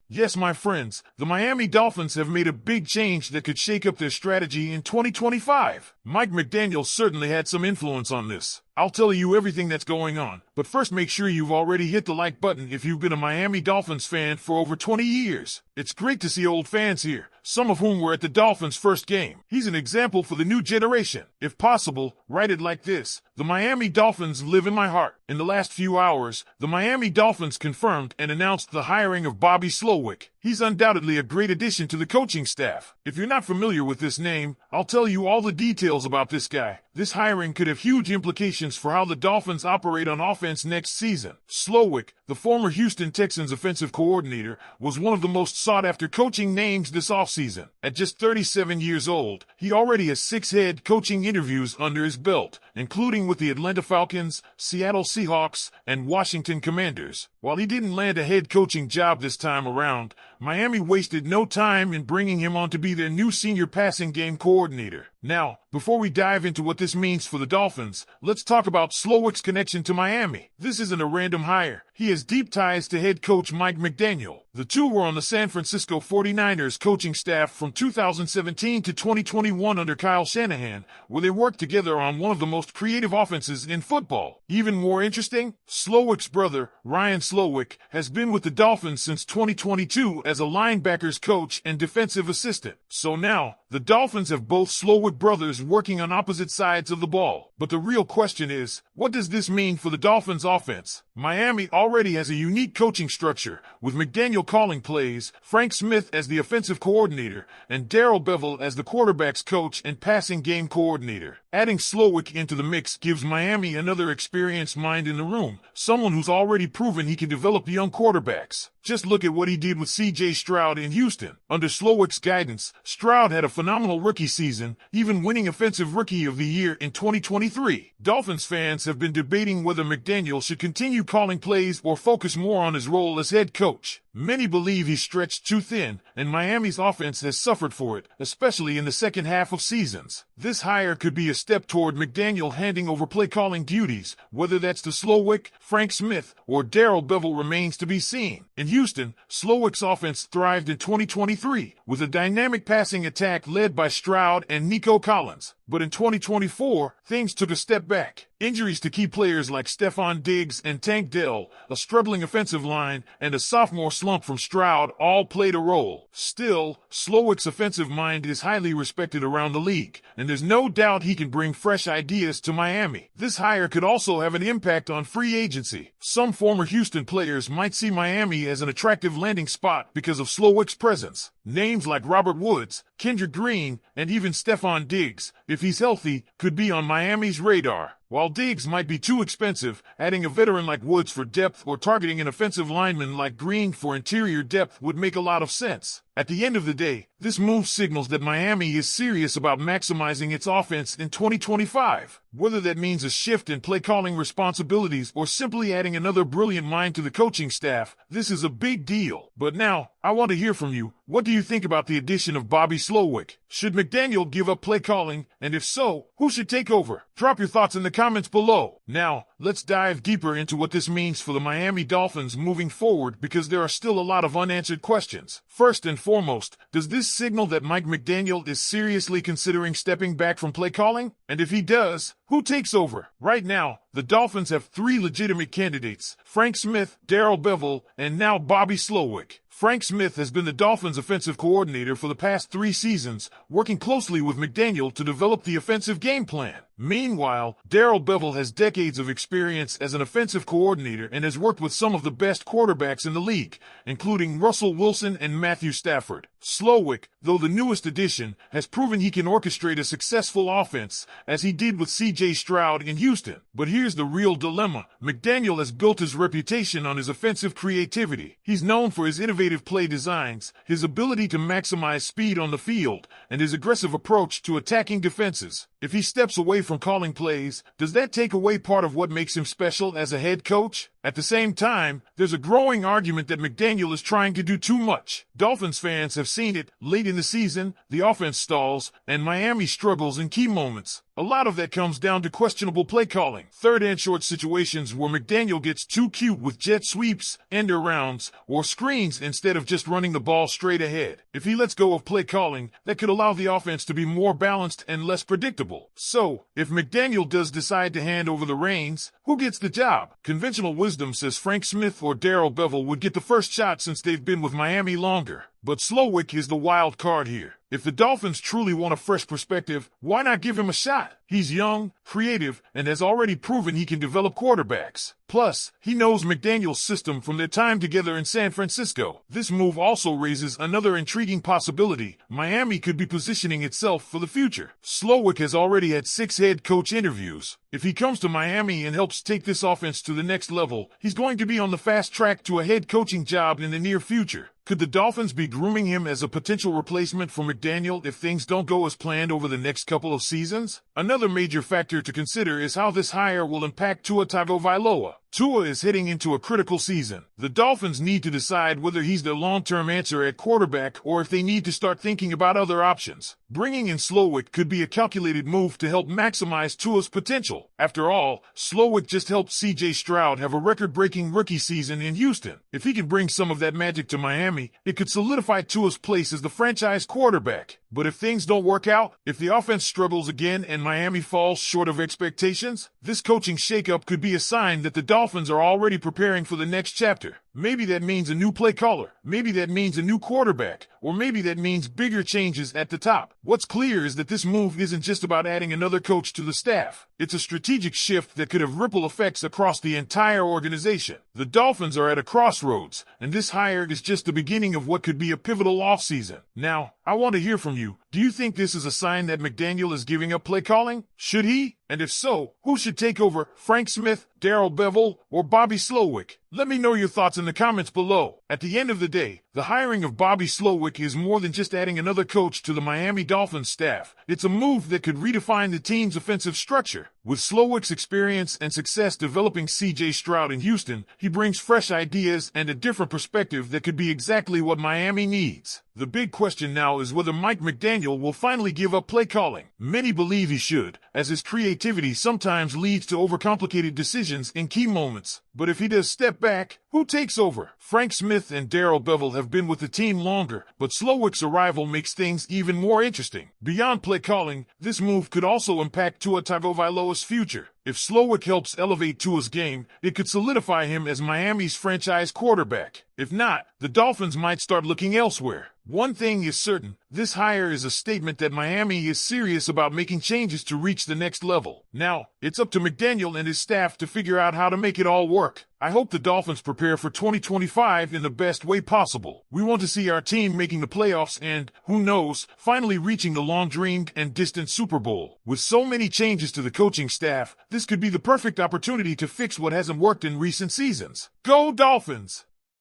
Yes, my friends, the Miami Dolphins have made a big change that could shake up their strategy in 2025. Mike McDaniel certainly had some influence on this. I'll tell you everything that's going on, but first make sure you've already hit the like button if you've been a Miami Dolphins fan for over 20 years. It's great to see old fans here, some of whom were at the Dolphins' first game. He's an example for the new generation. If possible, write it like this: the Miami Dolphins live in my heart. In the last few hours, the Miami Dolphins confirmed and announced the hiring of Bobby Slowik. He's undoubtedly a great addition to the coaching staff. If you're not familiar with this name, I'll tell you all the details about this guy. This hiring could have huge implications for how the Dolphins operate on offense next season. Slowik, the former Houston Texans offensive coordinator, was one of the most sought-after coaching names this offseason. At just 37 years old, he already has 6 head coaching interviews under his belt, including with the Atlanta Falcons, Seattle Seahawks, and Washington Commanders. While he didn't land a head coaching job this time around, Miami wasted no time in bringing him on to be their new senior passing game coordinator. Now, before we dive into what this means for the Dolphins, let's talk about Slowik's connection to Miami. This isn't a random hire. He has deep ties to head coach Mike McDaniel. The two were on the San Francisco 49ers coaching staff from 2017 to 2021 under Kyle Shanahan, where they worked together on one of the most creative offenses in football. Even more interesting, Slowik's brother, Ryan Slowik, has been with the Dolphins since 2022 as a linebackers coach and defensive assistant. So now, the Dolphins have both Slowik brothers working on opposite sides of the ball. But the real question is, what does this mean for the Dolphins offense? Miami already has a unique coaching structure, with McDaniel calling plays, Frank Smith as the offensive coordinator, and Darrell Bevell as the quarterback's coach and passing game coordinator. Adding Slowik into the mix gives Miami another experienced mind in the room, someone who's already proven he can develop young quarterbacks. Just look at what he did with C.J. Stroud in Houston. Under Slowik's guidance, Stroud had a phenomenal rookie season, even winning Offensive Rookie of the Year in 2023. Dolphins fans have been debating whether McDaniel should continue calling plays or focus more on his role as head coach. Many believe he's stretched too thin, and Miami's offense has suffered for it, especially in the second half of seasons. This hire could be a step toward McDaniel handing over play-calling duties, whether that's to Slowik, Frank Smith, or Darrell Bevell remains to be seen. In Houston, Slowik's offense thrived in 2023, with a dynamic passing attack led by Stroud and Nico Collins. But in 2024, things took a step back. Injuries to key players like Stephon Diggs and Tank Dell, a struggling offensive line, and a sophomore slump from Stroud all played a role. Still, Slowik's offensive mind is highly respected around the league, and there's no doubt he can bring fresh ideas to Miami. This hire could also have an impact on free agency. Some former Houston players might see Miami as an attractive landing spot because of Slowik's presence. Names like Robert Woods, Kendrick Green, and even Stephon Diggs, if he's healthy, could be on Miami's radar. While Diggs might be too expensive, adding a veteran like Woods for depth or targeting an offensive lineman like Green for interior depth would make a lot of sense. At the end of the day, this move signals that Miami is serious about maximizing its offense in 2025. Whether that means a shift in play-calling responsibilities or simply adding another brilliant mind to the coaching staff, this is a big deal. But now, I want to hear from you. What do you think about the addition of Bobby Slowik? Should McDaniel give up play calling? And if so, who should take over? Drop your thoughts in the comments below. Now, let's dive deeper into what this means for the Miami Dolphins moving forward, because there are still a lot of unanswered questions. First and foremost, does this signal that Mike McDaniel is seriously considering stepping back from play calling? And if he does, who takes over? Right now, the Dolphins have 3 legitimate candidates: Frank Smith, Darrell Bevell, and now Bobby Slowik. Frank Smith has been the Dolphins' offensive coordinator for the past 3 seasons, working closely with McDaniel to develop the offensive game plan. Meanwhile, Darrell Bevell has decades of experience as an offensive coordinator and has worked with some of the best quarterbacks in the league, including Russell Wilson and Matthew Stafford. Slowik, though the newest addition, has proven he can orchestrate a successful offense, as he did with C.J. Stroud in Houston. But here's the real dilemma. McDaniel has built his reputation on his offensive creativity. He's known for his innovative play designs, his ability to maximize speed on the field, and his aggressive approach to attacking defenses. If he steps away from calling plays, does that take away part of what makes him special as a head coach? At the same time, there's a growing argument that McDaniel is trying to do too much. Dolphins fans have seen it late in the season, the offense stalls, and Miami struggles in key moments. A lot of that comes down to questionable play calling, third and short situations where McDaniel gets too cute with jet sweeps, end arounds, or screens instead of just running the ball straight ahead. If he lets go of play calling, that could allow the offense to be more balanced and less predictable. So, if McDaniel does decide to hand over the reins, who gets the job? Conventional wisdom says Frank Smith or Darrell Bevell would get the first shot since they've been with Miami longer. But Slowik is the wild card here. If the Dolphins truly want a fresh perspective, why not give him a shot? He's young, creative, and has already proven he can develop quarterbacks. Plus, he knows McDaniel's system from their time together in San Francisco. This move also raises another intriguing possibility. Miami could be positioning itself for the future. Slowik has already had 6 head coach interviews. If he comes to Miami and helps take this offense to the next level, he's going to be on the fast track to a head coaching job in the near future. Could the Dolphins be grooming him as a potential replacement for McDaniel if things don't go as planned over the next couple of seasons? Another major factor to consider is how this hire will impact Tua Tagovailoa. Tua is heading into a critical season. The Dolphins need to decide whether he's their long-term answer at quarterback or if they need to start thinking about other options. Bringing in Slowik could be a calculated move to help maximize Tua's potential. After all, Slowik just helped C.J. Stroud have a record-breaking rookie season in Houston. If he can bring some of that magic to Miami, it could solidify Tua's place as the franchise quarterback. But if things don't work out, if the offense struggles again and Miami falls short of expectations, this coaching shakeup could be a sign that the Dolphins are already preparing for the next chapter. Maybe that means a new play caller, maybe that means a new quarterback, or maybe that means bigger changes at the top. What's clear is that this move isn't just about adding another coach to the staff. It's a strategic shift that could have ripple effects across the entire organization. The Dolphins are at a crossroads, and this hire is just the beginning of what could be a pivotal offseason. Now, I want to hear from you. Do you think this is a sign that McDaniel is giving up play calling? Should he? And if so, who should take over? Frank Smith, Darrell Bevell, or Bobby Slowik? Let me know your thoughts in the comments below. At the end of the day, the hiring of Bobby Slowik is more than just adding another coach to the Miami Dolphins staff. It's a move that could redefine the team's offensive structure. With Slowik's experience and success developing C.J. Stroud in Houston, he brings fresh ideas and a different perspective that could be exactly what Miami needs. The big question now is whether Mike McDaniel will finally give up play calling. Many believe he should, as his creativity sometimes leads to overcomplicated decisions in key moments. But if he does step back, who takes over? Frank Smith and Darrell Bevell have been with the team longer, but Slowik's arrival makes things even more interesting. Beyond play calling, this move could also impact Tua Tagovailoa's future. If Slowik helps elevate Tua's game, it could solidify him as Miami's franchise quarterback. If not, the Dolphins might start looking elsewhere. One thing is certain, this hire is a statement that Miami is serious about making changes to reach the next level. Now, it's up to McDaniel and his staff to figure out how to make it all work. I hope the Dolphins prepare for 2025 in the best way possible. We want to see our team making the playoffs and, who knows, finally reaching the long-dreamed and distant Super Bowl. With so many changes to the coaching staff, this could be the perfect opportunity to fix what hasn't worked in recent seasons. Go Dolphins!